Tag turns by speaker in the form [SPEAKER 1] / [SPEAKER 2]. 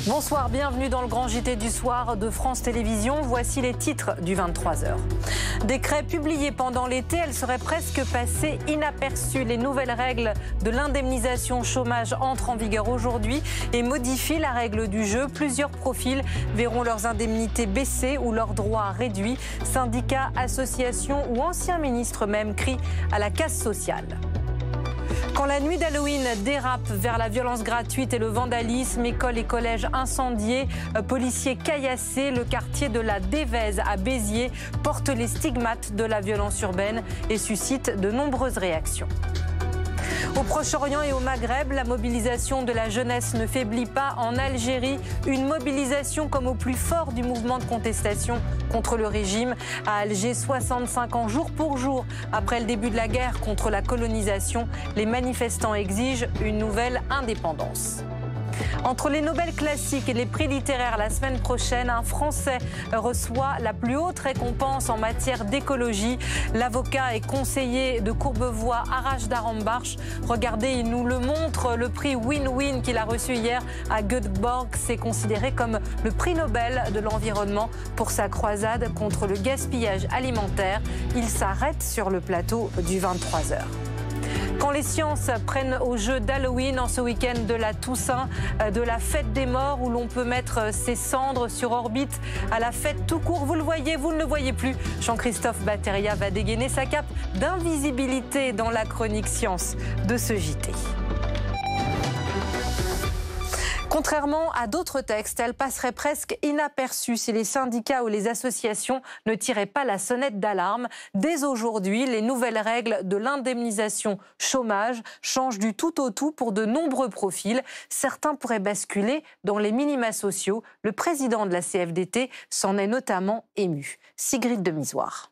[SPEAKER 1] Bonsoir, bienvenue dans le grand JT du soir de France Télévisions. Voici les titres du 23h. Décret publié pendant l'été, elle serait presque passée inaperçue. Les nouvelles règles de l'indemnisation chômage entrent en vigueur aujourd'hui et modifient la règle du jeu. Plusieurs profils verront leurs indemnités baisser ou leurs droits réduits. Syndicats, associations ou anciens ministres même crient à la casse sociale. Quand la nuit d'Halloween dérape vers la violence gratuite et le vandalisme, écoles et collèges incendiés, policiers caillassés, le quartier de la Dévèze à Béziers porte les stigmates de la violence urbaine et suscite de nombreuses réactions. Au Proche-Orient et au Maghreb, la mobilisation de la jeunesse ne faiblit pas. En Algérie, une mobilisation comme au plus fort du mouvement de contestation contre le régime. À Alger, 65 ans jour pour jour après le début de la guerre contre la colonisation, les manifestants exigent une nouvelle indépendance. Entre les Nobel classiques et les prix littéraires la semaine prochaine, un Français reçoit la plus haute récompense en matière d'écologie. L'avocat et conseiller de Courbevoie, Arash Darambarch, regardez, il nous le montre, le prix Win-Win qu'il a reçu hier à Göteborg. C'est considéré comme le prix Nobel de l'environnement pour sa croisade contre le gaspillage alimentaire. Il s'arrête sur le plateau du 23h. Quand les sciences prennent au jeu d'Halloween en ce week-end de la Toussaint, de la fête des morts où l'on peut mettre ses cendres sur orbite, à la fête tout court, vous le voyez, vous ne le voyez plus. Jean-Christophe Bateria va dégainer sa cape d'invisibilité dans la chronique science de ce JT. Contrairement à d'autres textes, elle passerait presque inaperçue si les syndicats ou les associations ne tiraient pas la sonnette d'alarme. Dès aujourd'hui, les nouvelles règles de l'indemnisation chômage changent du tout au tout pour de nombreux profils. Certains pourraient basculer dans les minima sociaux. Le président de la CFDT s'en est notamment ému. Sigrid Demisoire.